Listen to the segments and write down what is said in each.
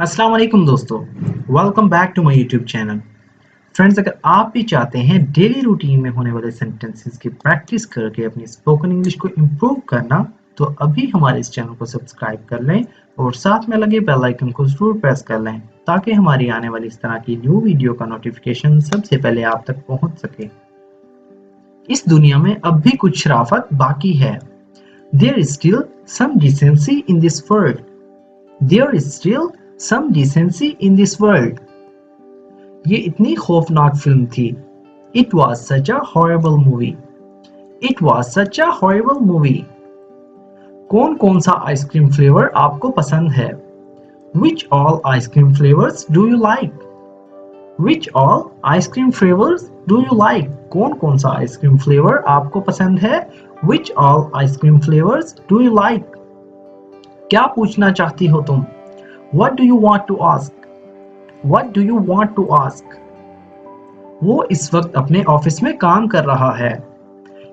अस्सलाम वालेकुम दोस्तों, welcome back to my YouTube channel. Friends, अगर आप भी चाहते हैं डेली रूटीन में होने वाले सेंटेंसेस की प्रैक्टिस करके अपनी स्पोकन इंग्लिश को इम्प्रूव करना, तो अभी हमारे इस चैनल को सब्सक्राइब कर लें और साथ में लगे बेल आइकन को जरूर प्रेस कर लें ताकि हमारी आने वाली इस तरह की न्यू वीडियो का नोटिफिकेशन सबसे पहले आप तक पहुंच सके। इस दुनिया में अब भी कुछ शराफत बाकी है। There is still some decency in this world. There is still some decency in this world. ये इतनी खौफनाक फिल्म थी। It was such a horrible movie. It was such a horrible movie. कौन कौन सा आइसक्रीम फ्लेवर आपको पसंद है? Which all ice cream flavors do you like? Which all ice cream flavors do you like? कौन कौन सा आइसक्रीम फ्लेवर आपको पसंद है? Which all ice cream flavors do you like? क्या पूछना चाहती हो तुम? What do you want to ask? What do you want to ask? वो इस वक्त अपने ऑफिस में काम कर रहा है।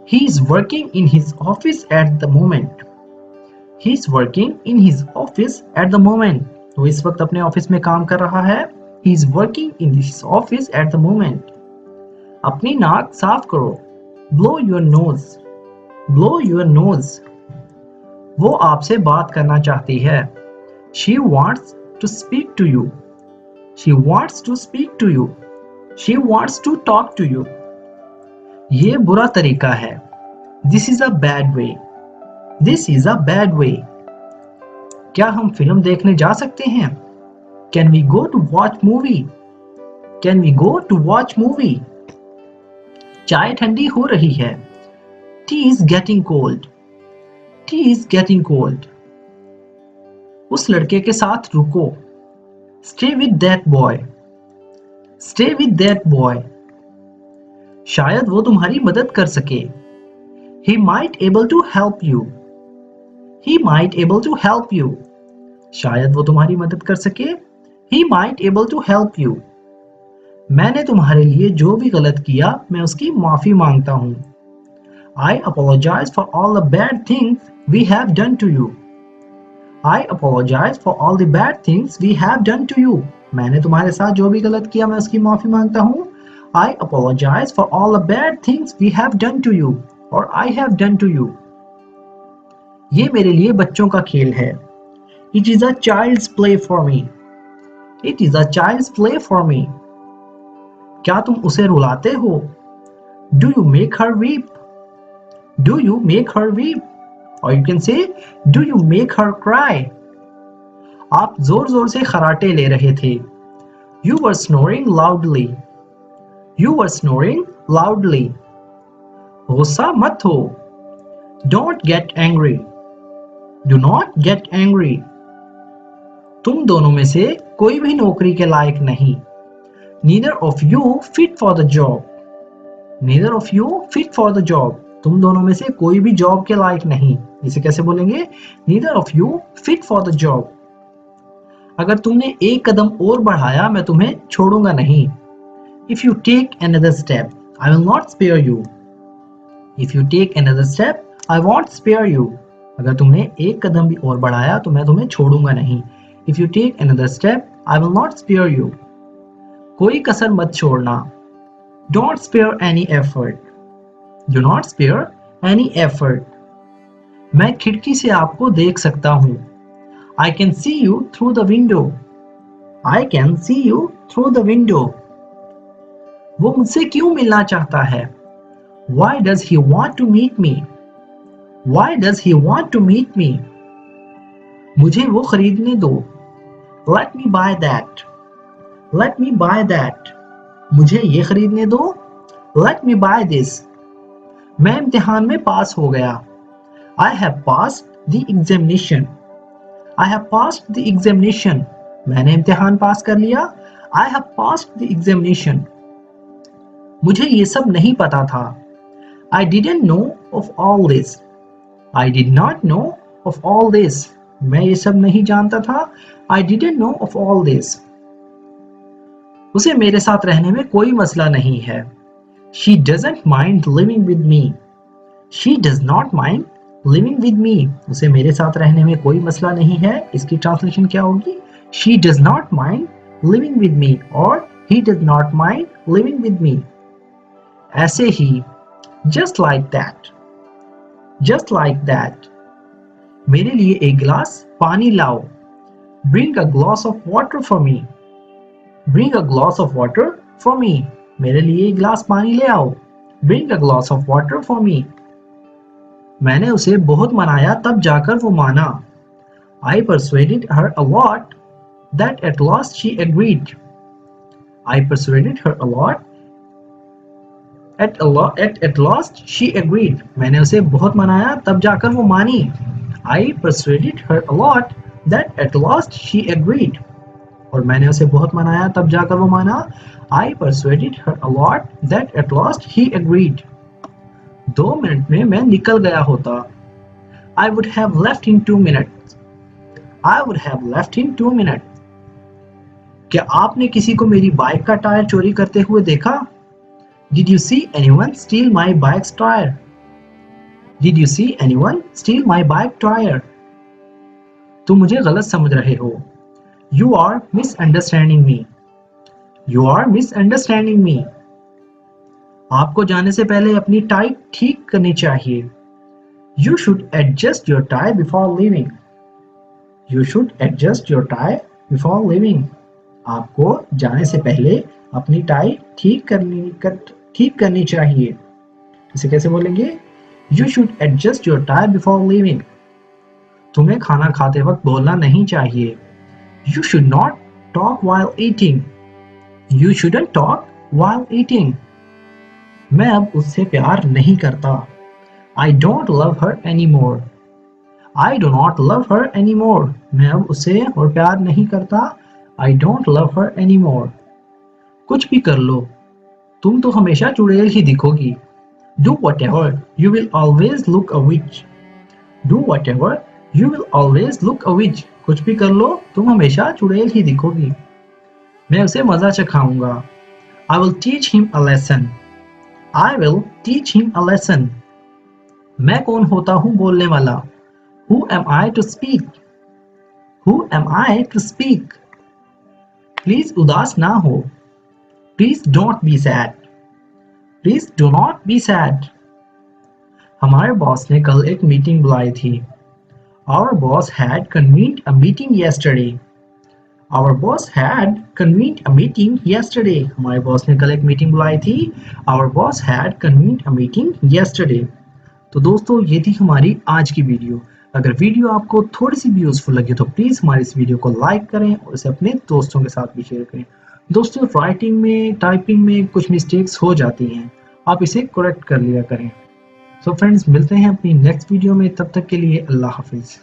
He is working in his office at the moment. He is working in his office at the moment. वो इस वक्त अपने ऑफिस में काम कर रहा है। He is working in his office at the moment. अपनी नाक साफ करो। Blow your nose. Blow your nose. वो आपसे बात करना चाहती है। She wants to speak to you. She wants to speak to you. She wants to talk to you. ये बुरा तरीका है। This is a bad way. This is a bad way. क्या हम फिल्म देखने जा सकते हैं? Can we go to watch movie? Can we go to watch movie? चाय ठंडी हो रही है। Tea is getting cold. Tea is getting cold. उस लड़के के साथ रुको। Stay with that boy. Stay with that boy. शायद वो तुम्हारी मदद कर सके। He might able to help you. He might able to help you. शायद वो तुम्हारी मदद कर सके। He might able to help you. मैंने तुम्हारे लिए जो भी गलत किया मैं उसकी माफी मांगता हूँ। I apologize for all the bad things we have done to you. I apologize for all the bad things we have done to you. मैंने तुम्हारे साथ जो भी गलत किया मैं उसकी माफी मांगता हूँ। I apologize for all the bad things we have done to you or I have done to you. ये मेरे लिए बच्चों का खेल है। It is a child's play for me. It is a child's play for me. क्या तुम उसे रुलाते हो? Do you make her weep? Do you make her weep? Or you can say, do you make her cry? आप जोर जोर से खराटे ले रहे थे। You were snoring loudly. You were snoring loudly. गुस्सा मत हो। Don't get angry. Do not get angry. तुम दोनों में से कोई भी नौकरी के लायक नहीं। Neither of you fit for the job. Neither of you fit for the job. तुम दोनों में से कोई भी जॉब के लायक नहीं। इसे कैसे बोलेंगे? Neither of you fit for the job. अगर तुमने एक कदम और बढ़ाया मैं तुम्हें छोड़ूंगा नहीं। If you take another step, I will not spare you. If you take another step, I won't spare you. अगर तुमने एक कदम भी और बढ़ाया तो मैं तुम्हें छोड़ूंगा नहीं। If you take another step, I will not spare you. कोई कसर मत छोड़ना। Don't spare any effort. Do not spare any effort. मैं खिड़की से आपको देख सकता हूँ। I can see you through the window. I can see you through the window. वो मुझसे क्यों मिलना चाहता है? Why does he want to meet me? Why does he want to meet me? मुझे वो खरीदने दो। Let me buy that. Let me buy that. मुझे ये खरीदने दो। Let me buy this. मैं इम्तिहान में पास हो गया। I have passed the examination. I have passed the examination. मैंने इम्तिहान पास कर लिया। I have passed the examination. मुझे ये सब नहीं पता था। I didn't know of all this. I did not know of all this. मैं ये सब नहीं जानता था। I didn't know of all this. उसे मेरे साथ रहने में कोई मसला नहीं है। She doesn't mind living with me. She does not mind living with me. उसे मेरे साथ रहने में कोई मसला नहीं है। इसकी ट्रांसलेशन क्या होगी? She does not mind living with me or he does not mind living with me. ऐसे ही, just like that, just like that. मेरे लिए एक गिलास पानी लाओ. Bring a glass of water for me. Bring a glass of water for me. मेरे लिए एक गिलास पानी ले आओ. Bring a glass of water for me. मैंने उसे बहुत मनाया तब जाकर वो माना. I persuaded her a lot that at last she agreed. I persuaded her a lot at last she agreed. मैंने उसे बहुत मनाया तब जाकर वो मानी. I persuaded her a lot that at last she agreed. और मैंने उसे बहुत मनाया तब जाकर वो माना. I persuaded her a lot that at last he agreed. 2 minute में मैं निकल गया होता. I would have left in 2 minutes. I would have left in 2 minutes. क्या आपने किसी को मेरी बाइक का टायर चोरी करते हुए देखा? Did you see anyone steal my bike's tire? Did you see anyone steal my bike tire? तुम मुझे गलत समझ रहे हो. You are misunderstanding me. You are misunderstanding me. आपको जाने से पहले अपनी टाई ठीक करनी चाहिए. You should adjust your tie before leaving. You should adjust your tie before leaving. आपको जाने से पहले अपनी टाई ठीक करनी चाहिए. इसे कैसे बोलेंगे? You should adjust your tie before leaving. तुम्हें खाना खाते वक्त बोलना नहीं चाहिए. You should not talk while eating. You shouldn't talk while eating. मैं अब उससे प्यार नहीं करता. I don't love her anymore. I do not love her anymore. मैं अब उसे और प्यार नहीं करता. I don't love her anymore. कुछ भी कर लो, तुम तो हमेशा चुड़ैल ही दिखोगी. Do whatever, you will always look a witch. Do whatever, you will always look a witch. कुछ भी कर लो, तुम हमेशा चुड़ैल ही दिखोगी. मैं उसे मजा चखाऊंगा. I will teach him a lesson. I will teach him a lesson. मैं कौन होता हूँ बोलने वाला? Who am I to speak? Who am I to speak? Please उदास ना हो. Please don't be sad. Please do not be sad. हमारे बॉस ने कल एक मीटिंग बुलाई थी. Our boss had convened a meeting yesterday. Our boss had convened a meeting yesterday. हमारे बॉस ने कल एक मीटिंग बुलाई थी. Our boss had convened a meeting yesterday. तो दोस्तों ये थी हमारी आज की वीडियो. अगर वीडियो आपको थोड़ी सी भी यूजफुल लगी तो प्लीज़ हमारी इस वीडियो को लाइक करें और इसे अपने दोस्तों के साथ भी शेयर करें. दोस्तों राइटिंग में टाइपिंग में कुछ मिस्टेक्स हो जाती हैं, आप इसे करेक्ट कर लिया करें. सो फ्रेंड्स मिलते हैं अपनी नेक्स्ट वीडियो में. तब तक के लिए अल्लाह हाफिज़.